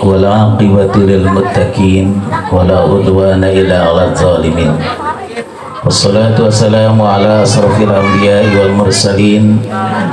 والعاقبة للمتقين ولا عدوان إلا على الظالمين والصلاة والسلام على أشرف الأنبياء والمرسلين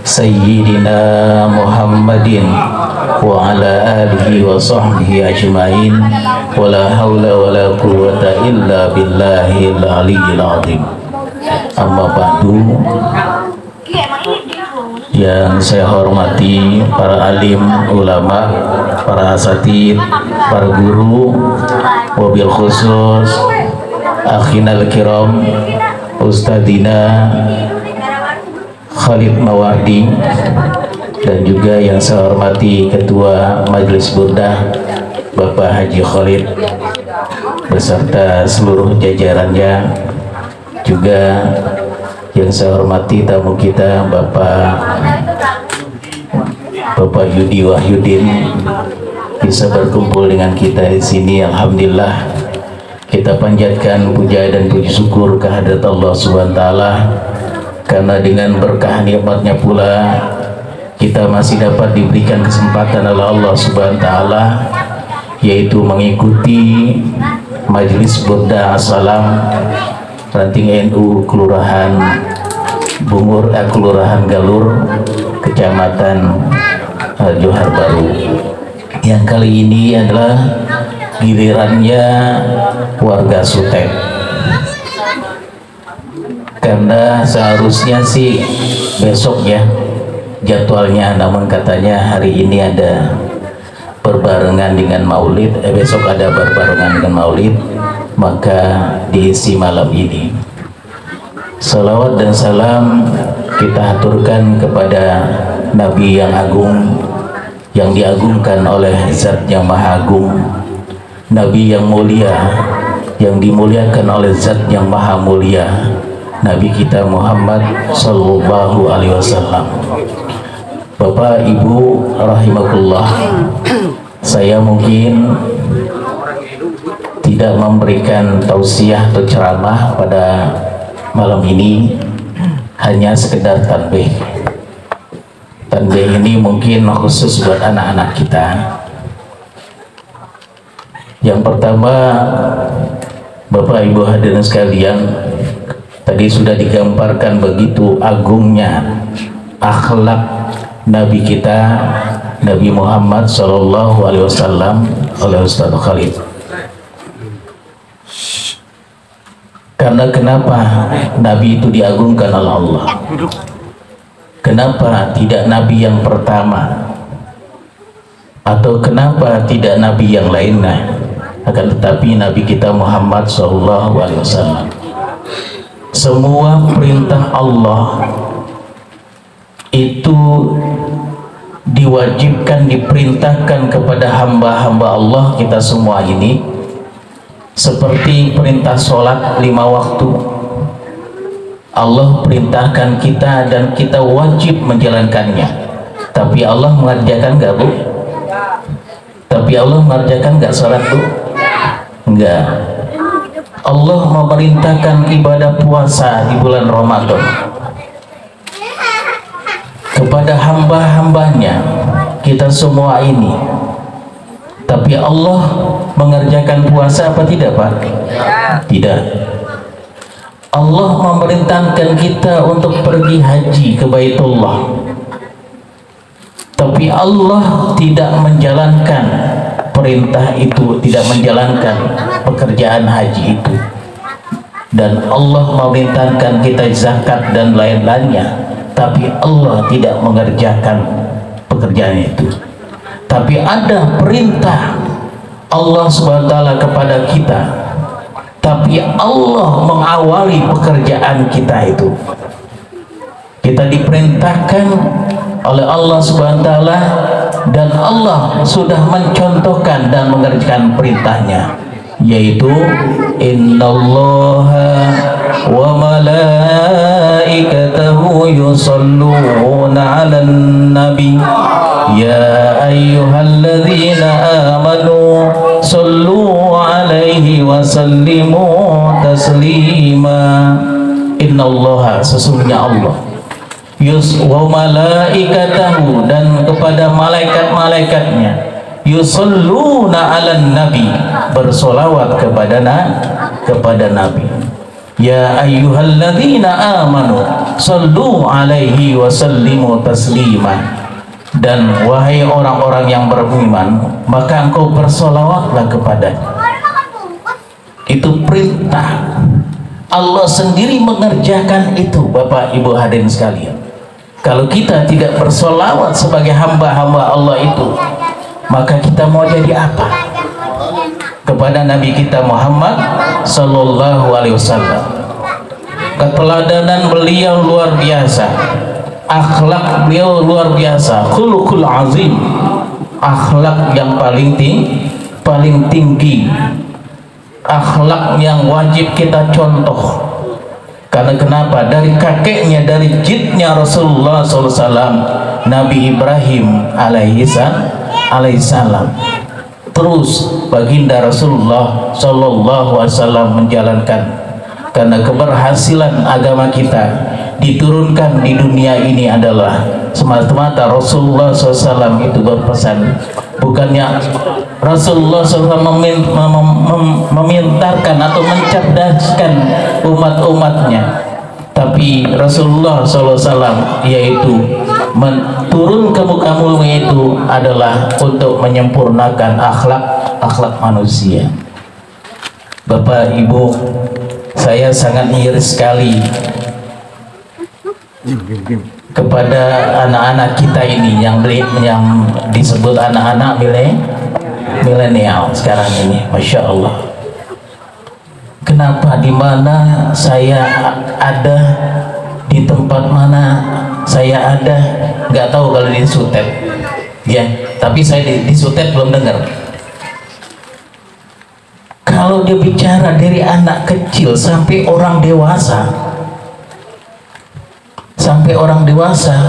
سيدنا محمد وعلى آله وصحبه أجمعين ولا حول ولا قوة إلا بالله العلي العظيم. Amma ba'du. Yang saya hormati para alim, ulama, para asatid, para guru, wabil khusus akhinal kiram Ustadzina Khalid Mawardi, dan juga yang saya hormati Ketua Majelis Burdah Bapak Haji Khalid beserta seluruh jajarannya, juga yang saya hormati tamu kita Bapak Yudi Wahyudin bisa berkumpul dengan kita di sini. Alhamdulillah, kita panjatkan puja dan puji syukur kehadirat Allah Subhanahu wa taala, karena dengan berkah nikmatnya pula kita masih dapat diberikan kesempatan oleh Allah Subhanahu wa taala, yaitu mengikuti Majelis Burdah Assalam Ranting NU Kelurahan Bungur, Kelurahan Galur, Kecamatan Johar Baru. Yang kali ini adalah gilirannya warga Sutek, karena seharusnya sih besok ya jadwalnya, namun katanya hari ini ada berbarengan dengan Maulid, besok ada berbarengan dengan Maulid, maka diisi malam ini. Salawat dan salam kita haturkan kepada Nabi yang agung, yang diagungkan oleh Zat yang Maha Agung, Nabi yang mulia, yang dimuliakan oleh Zat yang Maha Mulia, Nabi kita Muhammad Sallallahu Alaihi Wasallam. Bapak Ibu rahimakumullah, saya mungkin tidak memberikan tausiah atau ceramah pada malam ini, hanya sekedar tanbih. Tanbih ini mungkin khusus buat anak-anak kita. Yang pertama, Bapak Ibu hadirin sekalian, tadi sudah digambarkan begitu agungnya akhlak Nabi kita, Nabi Muhammad Sallallahu Alaihi Wasallam oleh Ustaz Khalid. Karena kenapa Nabi itu diagungkan oleh Allah? Kenapa tidak Nabi yang pertama? Atau kenapa tidak Nabi yang lainnya? Akan tetapi Nabi kita Muhammad Sallallahu Alaihi Wasallam. Semua perintah Allah itu diwajibkan, diperintahkan kepada hamba-hamba Allah kita semua ini. Seperti perintah sholat 5 waktu, Allah perintahkan kita dan kita wajib menjalankannya. Tapi Allah mengerjakan nggak, Bu? Tapi Allah mengerjakan nggak sholat, Bu? Enggak. Allah memerintahkan ibadah puasa di bulan Ramadan kepada hamba-hambanya kita semua ini. Tapi Allah mengerjakan puasa apa tidak, Pak? Tidak. Allah memerintahkan kita untuk pergi haji ke Baitullah, tapi Allah tidak menjalankan perintah itu, tidak menjalankan pekerjaan haji itu. Dan Allah memerintahkan kita zakat dan lain-lainnya, tapi Allah tidak mengerjakan pekerjaan itu. Tapi ada perintah Allah SWT kepada kita, tapi Allah mengawali pekerjaan kita itu. Kita diperintahkan oleh Allah SWT, dan Allah sudah mencontohkan dan mengerjakan perintahnya, yaitu innallaha wa malaikatahu yusalluna 'alan nabi ya ayyuhalladzina amanu sallu 'alaihi wa sallimu taslima. Innallaha, sesungguhnya Allah, wa malaikatahu, dan kepada malaikat-malaikatnya, yusalluna 'alan nabi, bersolawat kepada nabi. Ya ayyuhalladzina amanu sallu alaihi wa sallimu taslima. Dan wahai orang-orang yang beriman, maka engkau bersolawatlah kepada. Itu perintah. Allah sendiri mengerjakan itu, Bapak Ibu hadirin sekalian. Kalau kita tidak bersolawat sebagai hamba-hamba Allah itu, maka kita mau jadi apa? Kepada Nabi kita Muhammad Sallallahu Alaihi Wasallam. Keteladanan beliau luar biasa, akhlak beliau luar biasa, khuluqul azim, akhlak yang paling tinggi, akhlak yang wajib kita contoh. Karena kenapa? Dari kakeknya, dari jidnya Rasulullah SAW, Nabi Ibrahim alaihissalam, terus baginda Rasulullah SAW menjalankan. Karena keberhasilan agama kita diturunkan di dunia ini adalah semata-mata Rasulullah SAW itu berpesan. Bukannya Rasulullah SAW memintarkan atau mencerdaskan umat-umatnya, tapi Rasulullah SAW yaitu turun ke muka bumi itu adalah untuk menyempurnakan akhlak manusia. Bapak Ibu, saya sangat iris sekali kepada anak-anak kita ini yang disebut anak-anak milenial sekarang ini. Masya Allah, kenapa di mana saya ada, di tempat mana saya ada, nggak tahu kalau di Sutet ya, tapi saya di Sutet belum dengar. Kalau dia bicara dari anak kecil sampai orang dewasa,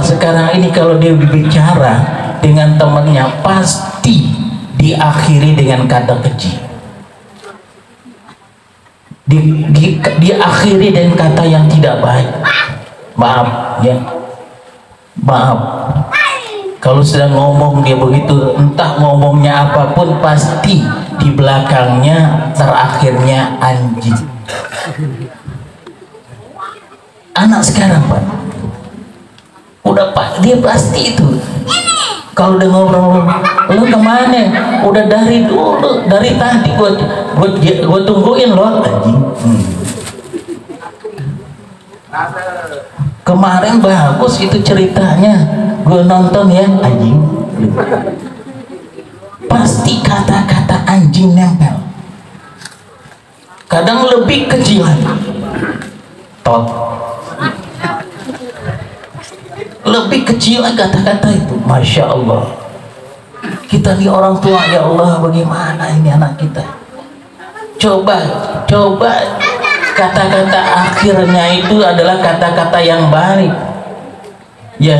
sekarang ini kalau dia berbicara dengan temannya pasti diakhiri dengan kata keji, diakhiri dengan kata yang tidak baik. Maaf ya, maaf. Kalau sedang ngomong dia begitu, entah ngomongnya apapun pasti di belakangnya terakhirnya anjing. Anak sekarang Pak, udah Pak, dia pasti itu. Kalau udah ngobrol, lu kemana? Udah dari dulu, dari tadi gua tungguin loh anjing. Kemarin bagus itu ceritanya, gue nonton ya anjing. Pasti kata-kata anjing nempel. Kadang lebih kecil lagi. Lebih kecil kata-kata itu. Masya Allah. Kita nih orang tua, ya Allah, bagaimana ini anak kita? Coba kata-kata akhirnya itu adalah kata-kata yang baik ya,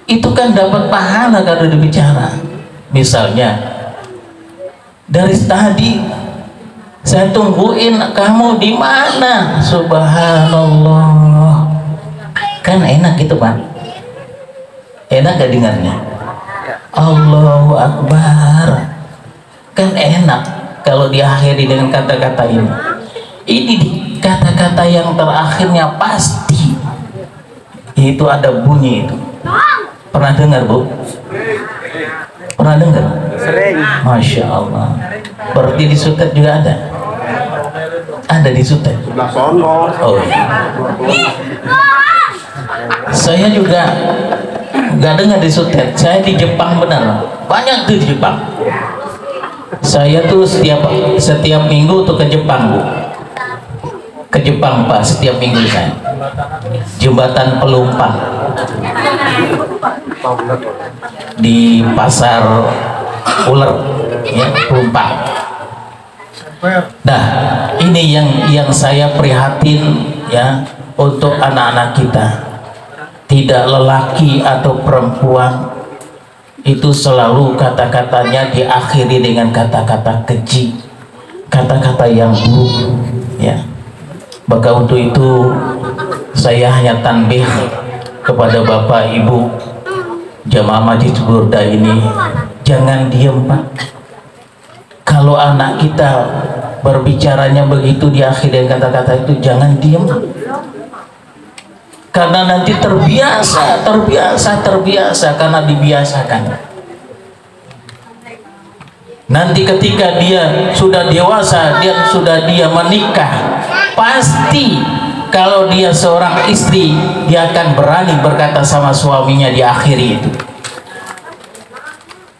itu kan dapat pahala kalau dibicara. Misalnya dari tadi saya tungguin kamu di mana, subhanallah, kan enak gitu Pak, enak gak dengarnya? Allahu Akbar, kan enak kalau diakhiri dengan kata-kata ini. Ini kata-kata yang terakhirnya pasti itu ada bunyi itu. Pernah dengar Bu? Pernah dengar? Sering. Masya Allah. Berarti di Sutet juga ada? Ada di Sutet? Oh iya. Saya juga nggak dengar di Sutet. Saya di Jepang benar. Banyak tuh di Jepang. Saya tuh setiap minggu tuh ke Jepang Bu. Ke Jepang Pak, setiap minggu saya. Jembatan Pelumpang di pasar ular ya, Pelumpang. Nah, ini yang saya prihatin ya, untuk anak-anak kita. Tidak lelaki atau perempuan itu selalu kata-katanya diakhiri dengan kata-kata keji, kata-kata yang buruk ya. Maka untuk itu saya hanya tanbih kepada Bapak Ibu jamaah Masjid Burda ini, jangan diem Pak. Kalau anak kita berbicaranya begitu di akhir dengan kata-kata itu, jangan diem, karena nanti terbiasa karena dibiasakan. Nanti ketika dia sudah dewasa, dia menikah, pasti kalau dia seorang istri, dia akan berani berkata sama suaminya di akhir itu.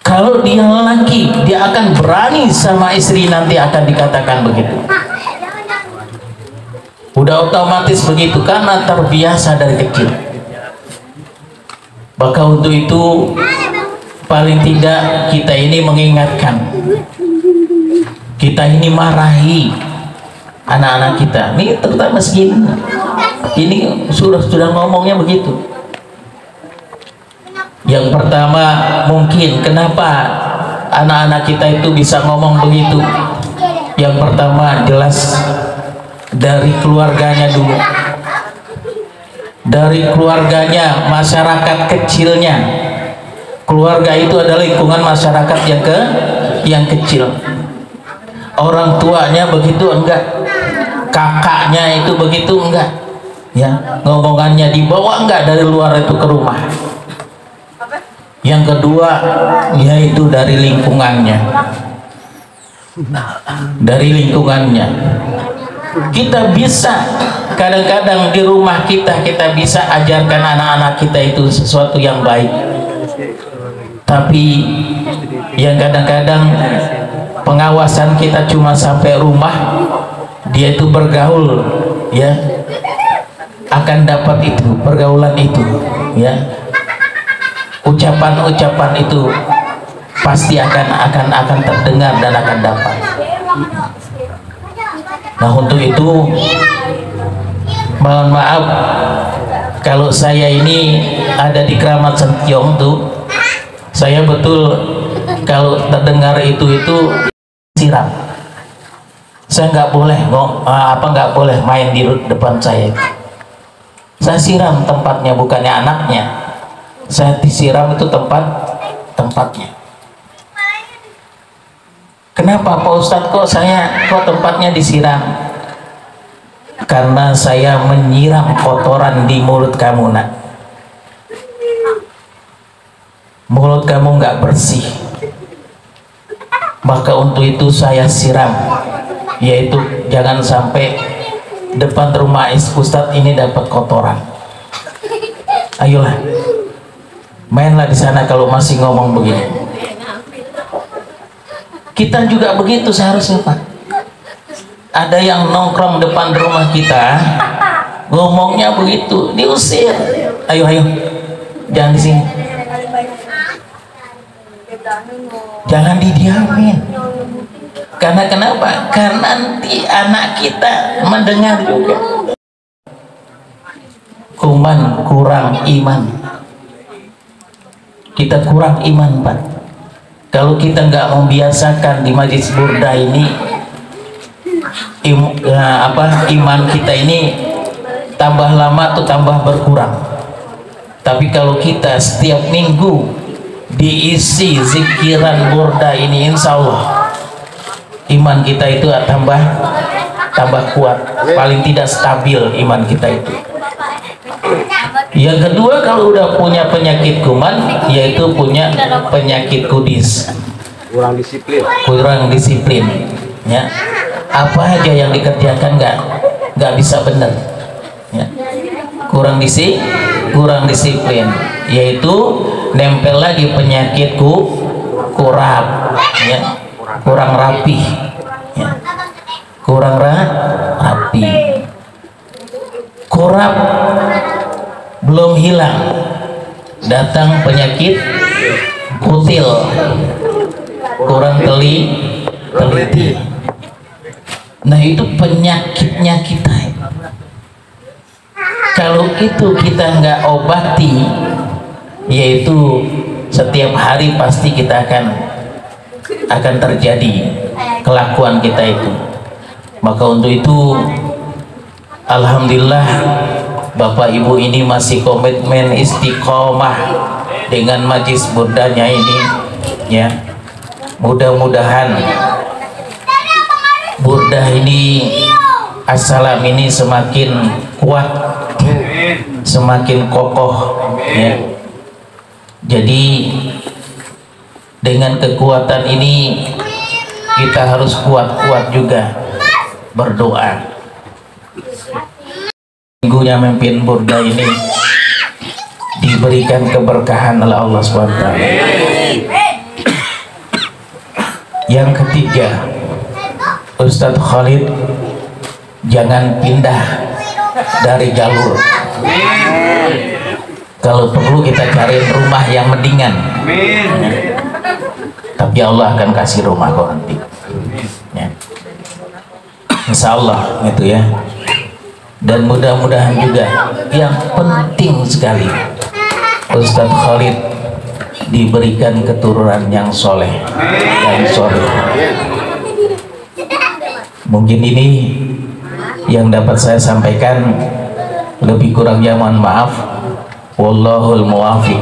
Kalau dia lelaki, dia akan berani sama istri, nanti akan dikatakan begitu. Udah otomatis begitu karena terbiasa dari kecil. Maka untuk itu paling tidak kita ini mengingatkan, kita ini marahi anak-anak kita. Ini terutama segini, ini sudah ngomongnya begitu. Yang pertama, mungkin kenapa anak-anak kita itu bisa ngomong begitu. Yang pertama jelas dari keluarganya dulu, dari keluarganya, masyarakat kecilnya. Keluarga itu adalah lingkungan masyarakat yang kecil. Orang tuanya begitu enggak, kakaknya itu begitu enggak, ya, ngomongannya dibawa enggak dari luar itu ke rumah. Yang kedua, yaitu dari lingkungannya. Dari lingkungannya kita bisa kadang-kadang di rumah kita bisa ajarkan anak-anak kita itu sesuatu yang baik, tapi yang kadang-kadang pengawasan kita cuma sampai rumah, dia itu bergaul, ya, akan dapat itu pergaulan itu, ya, ucapan-ucapan itu pasti akan terdengar dan akan dapat. Nah untuk itu mohon maaf kalau saya ini ada di Kramat Sentiong tuh, saya betul kalau terdengar itu siram. Saya nggak boleh nggak boleh main di depan saya. Saya siram tempatnya, bukannya anaknya. Saya disiram itu tempatnya. Kenapa Pak Ustadz kok tempatnya disiram? Karena saya menyiram kotoran di mulut kamu, nak. Mulut kamu nggak bersih, maka untuk itu saya siram, yaitu jangan sampai depan rumah Ustadz ini dapat kotoran. Ayolah, mainlah di sana kalau masih ngomong begini. Kita juga begitu seharusnya Pak. Ada yang nongkrong depan rumah kita, ngomongnya begitu, diusir. Ayo, jangan di sini. Jangan didiamin. Karena kenapa? Karena nanti anak kita mendengar juga. Kuman kurang iman. Kita kurang iman Pak. Kalau kita nggak membiasakan di Majlis Burda ini, iman kita ini tambah lama tuh tambah berkurang. Tapi kalau kita setiap minggu diisi zikiran burda ini, insya Allah iman kita itu tambah kuat, paling tidak stabil iman kita itu. Yang kedua, kalau udah punya penyakit kuman, yaitu punya penyakit kudis, kurang disiplin, ya. Apa aja yang dikerjakan nggak bisa benar, ya. kurang disiplin, yaitu nempel lagi penyakit kurap, ya, kurang rapi, ya. rapi. Kurap belum hilang, datang penyakit kutil, kurang teliti. Nah itu penyakitnya kita. Kalau itu kita nggak obati, yaitu setiap hari pasti kita akan terjadi kelakuan kita itu. Maka untuk itu alhamdulillah Bapak Ibu ini masih komitmen istiqomah dengan Majlis Burdanya ini. ya. Mudah-mudahan burdah ini, assalam ini semakin kuat, semakin kokoh ya. Jadi dengan kekuatan ini kita harus kuat-kuat juga berdoa. Minggunya memimpin burdah ini diberikan keberkahan oleh Allah SWT. Yang ketiga, Ustadz Khalid jangan pindah dari jalur. Kalau perlu kita cari rumah yang mendingan. Tapi Allah akan kasih rumah kok nanti. Ya. Insya Allah gitu ya. Dan mudah-mudahan juga yang penting sekali, Ustadz Khalid diberikan keturunan yang soleh dan soleh. Mungkin ini yang dapat saya sampaikan, lebih kurangnya mohon maaf. Wallahul muwafiq.